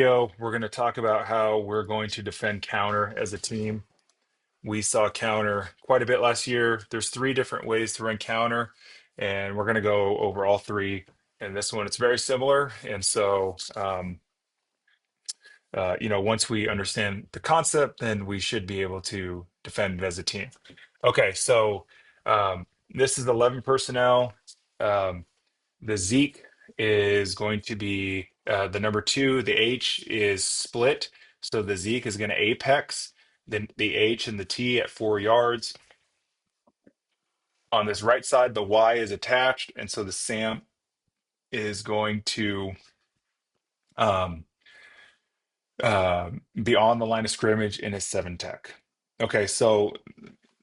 We're going to talk about how we're going to defend counter as a team. We saw counter quite a bit last year. There's three different ways to run counter, and we're going to go over all three. And this one, it's very similar. And so, once we understand the concept, then we should be able to defend as a team. Okay, so this is 11 personnel. Um, The Zeke is going to be the number two. The H is split. So the Zeke is going to apex, then the H and the T at 4 yards. On this right side, the Y is attached. And so the Sam is going to um, be on the line of scrimmage in his 7 tech. Okay, so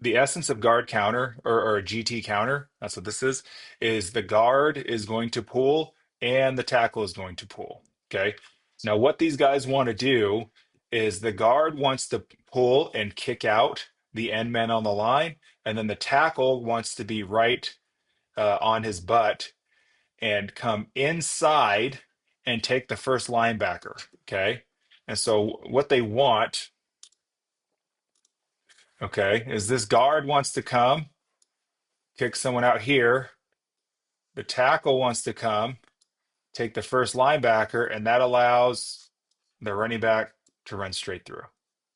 the essence of guard counter or a GT counter, that's what this is the guard is going to pull and the tackle is going to pull. Okay. Now, what these guys want to do is the guard wants to pull and kick out the end man on the line, and then the tackle wants to be right on his butt and come inside and take the first linebacker. Okay. And so, what they want, okay, is this guard wants to come kick someone out here. The tackle wants to come, take the first linebacker, and that allows the running back to run straight through.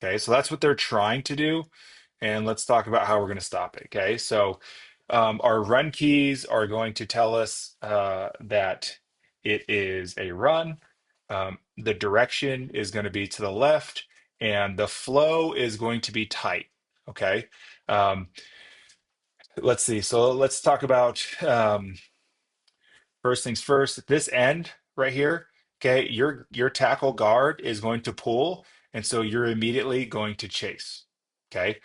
Okay, so that's what they're trying to do. And let's talk about how we're going to stop it. Okay, so our run keys are going to tell us that it is a run. The direction is going to be to the left, and the flow is going to be tight. Okay, um, let's see. So let's talk about first things first. This end right here, okay, your tackle guard is going to pull, and so you're immediately going to chase. Okay,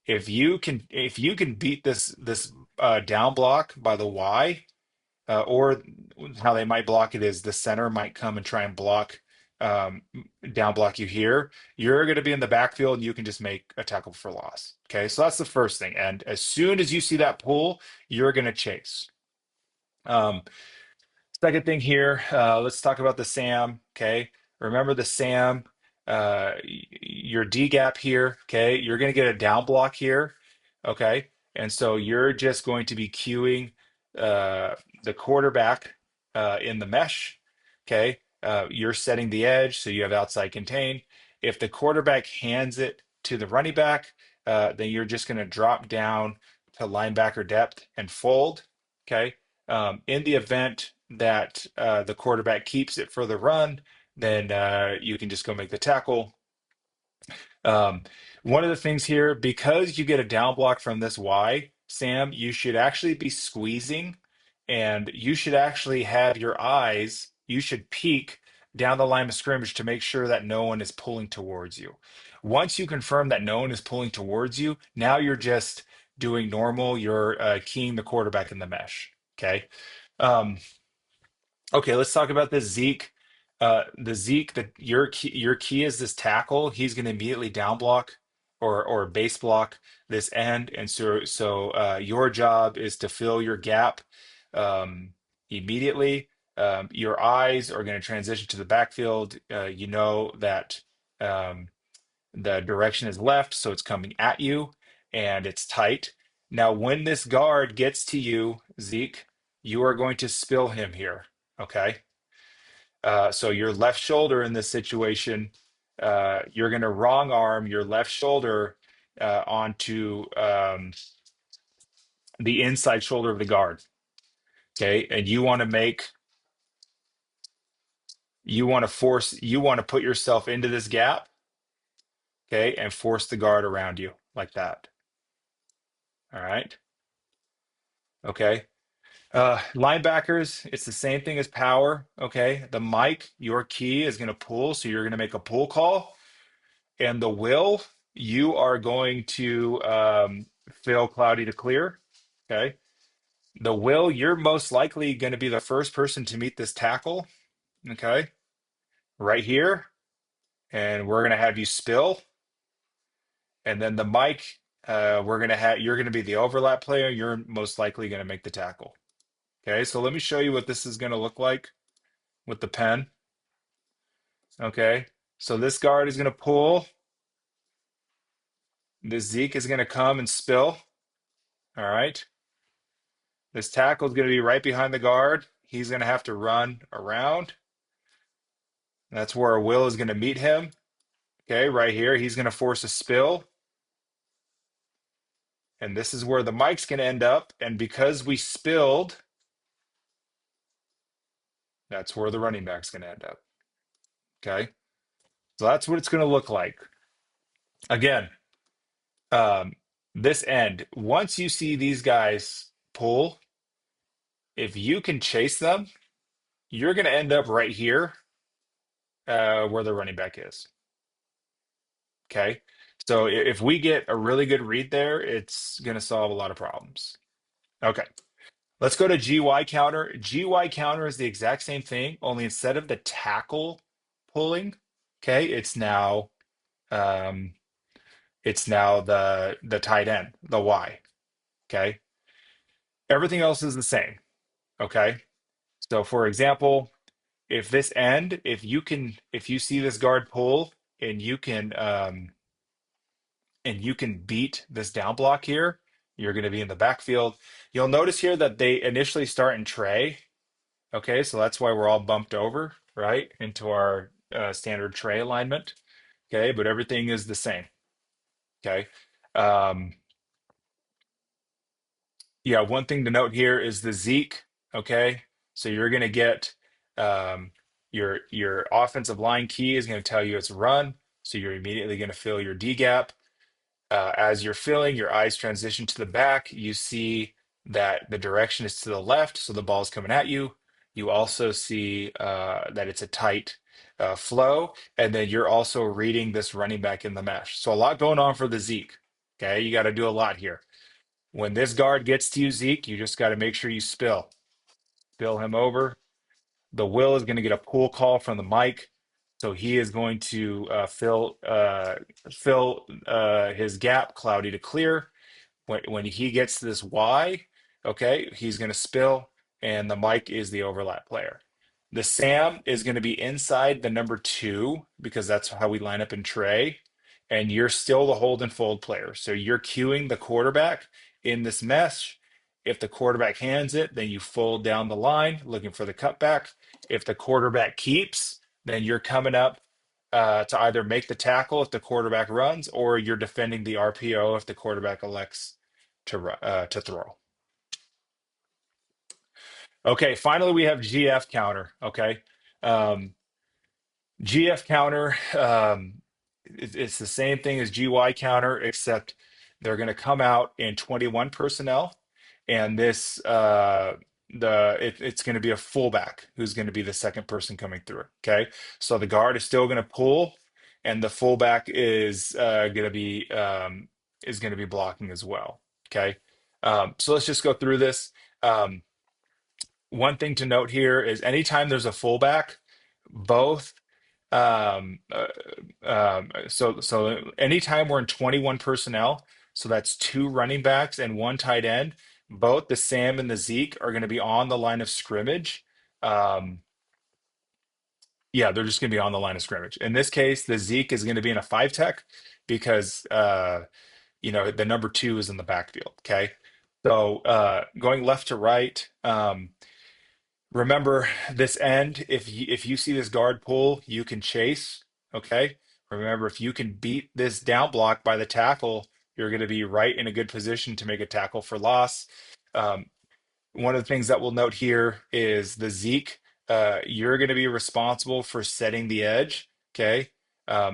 if you can beat this down block by the Y, or how they might block it is the center might come and try and block um, down block you here. You're going to be in the backfield, and you can just make a tackle for loss. Okay, so that's the first thing. And as soon as you see that pull, you're going to chase. Um, Second thing here, let's talk about the SAM. Okay, remember the SAM, your D gap here. Okay, you're going to get a down block here. Okay, and so you're just going to be queuing the quarterback in the mesh. Okay, you're setting the edge so you have outside contain. If the quarterback hands it to the running back, then you're just going to drop down to linebacker depth and fold. Okay, in the event that the quarterback keeps it for the run, then you can just go make the tackle. Um, One of the things here, because you get a down block from this Y, Sam, you should actually be squeezing, and you should actually have your eyes, you should peek down the line of scrimmage to make sure that no one is pulling towards you. Once you confirm that no one is pulling towards you, now you're just doing normal, you're keying the quarterback in the mesh. Okay. Um, Okay, let's talk about this Zeke. The Zeke that your key is this tackle. He's going to immediately down block or base block this end, and so your job is to fill your gap immediately. Your eyes are going to transition to the backfield. You know that um, the direction is left, so it's coming at you, and it's tight. Now, when this guard gets to you, Zeke, you are going to spill him here. Okay. So your left shoulder in this situation, you're going to wrong arm your left shoulder onto the inside shoulder of the guard. Okay. And you want to put yourself into this gap. Okay. And force the guard around you like that. All right. Okay. Linebackers, it's the same thing as power. Okay. The mic, your key is going to pull. So you're going to make a pull call. And the will, you are going to fail cloudy to clear. Okay. The will, you're most likely going to be the first person to meet this tackle. Okay. Right here. And we're going to have you spill. And then the mic, you're going to be the overlap player. You're most likely going to make the tackle. Okay. So let me show you what this is going to look like with the pen. Okay. So this guard is going to pull. This Zeke is going to come and spill. All right. This tackle is going to be right behind the guard. He's going to have to run around. That's where our Will is going to meet him. Okay, right here. He's going to force a spill. And this is where the Mike's going to end up. And because we spilled, that's where the running back's going to end up. Okay. So that's what it's going to look like. Again, um, this end, once you see these guys pull, if you can chase them, you're going to end up right here where the running back is. Okay. So if we get a really good read there, it's going to solve a lot of problems. Okay. Let's go to GY counter. GY counter is the exact same thing, only instead of the tackle pulling, okay, um, it's now the tight end, the Y. Okay. Everything else is the same. Okay. So for example, if this end, if you see this guard pull and you can beat this down block here, you're going to be in the backfield. You'll notice here that they initially start in tray. Okay, so that's why we're all bumped over, right, into our standard tray alignment. Okay, but everything is the same. Okay. Um, yeah, one thing to note here is the Zeke. Okay, so you're going to get um, your offensive line key is going to tell you it's run, so you're immediately going to fill your D gap. As you're filling, your eyes transition to the back. You see that the direction is to the left, so the ball's coming at you. You also see that it's a tight flow, and then you're also reading this running back in the mesh. So a lot going on for the Zeke. Okay, you got to do a lot here. When this guard gets to you, Zeke, you just got to make sure you spill him over. The Will is going to get a pull call from the Mike, so he is going to fill his gap, cloudy to clear. When he gets to this Y, okay, he's going to spill, and the Mike is the overlap player. The Sam is going to be inside the number two because that's how we line up in tray, and you're still the hold and fold player. So you're cueing the quarterback in this mesh. If the quarterback hands it, then you fold down the line looking for the cutback. If the quarterback keeps, then you're coming up to either make the tackle if the quarterback runs, or you're defending the RPO if the quarterback elects to throw. Okay, finally we have GF counter. Okay, um, GF counter. It's the same thing as GY counter, except they're going to come out in 21 personnel, and it's going to be a fullback who's going to be the second person coming through. Okay, so the guard is still going to pull, and the fullback is going to be blocking as well. Okay, so let's just go through this. Um, One thing to note here is anytime there's a fullback, both so anytime we're in 21 personnel, so that's two running backs and one tight end, both the Sam and the Zeke are going to be on the line of scrimmage. Um, yeah, they're just going to be on the line of scrimmage. In this case, the Zeke is going to be in a five tech because the number two is in the backfield. Okay. So going left to right, remember this end, if you see this guard pull, you can chase. Okay. Remember, if you can beat this down block by the tackle, you're going to be right in a good position to make a tackle for loss. Um, One of the things that we'll note here is the Zeke. You're going to be responsible for setting the edge. Okay.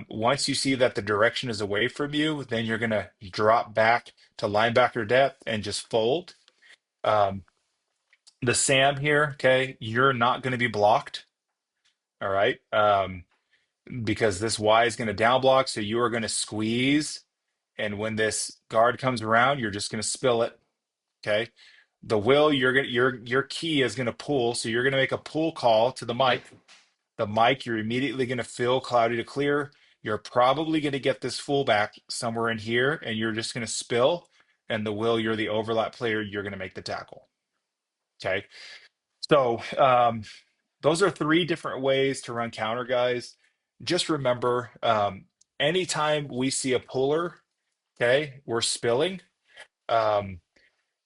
Once you see that the direction is away from you, then you're going to drop back to linebacker depth and just fold. Um, the Sam here, okay, you're not going to be blocked. All right. Because this Y is going to down block. So you are going to squeeze. And when this guard comes around, you're just going to spill it. Okay. The Will, your key is going to pull. So you're going to make a pull call to the Mike. The Mike, you're immediately going to fill cloudy to clear. You're probably going to get this fullback somewhere in here, and you're just going to spill. And the Will, you're the overlap player. You're going to make the tackle. Okay. So those are three different ways to run counter, guys. just remember, anytime we see a puller, okay, we're spilling. Um,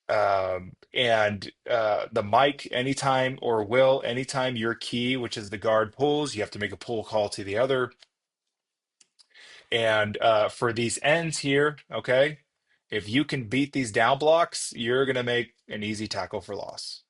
and the mic, anytime, or will, anytime your key, which is the guard, pulls, you have to make a pull call to the other. And for these ends here, okay, if you can beat these down blocks, you're going to make an easy tackle for loss.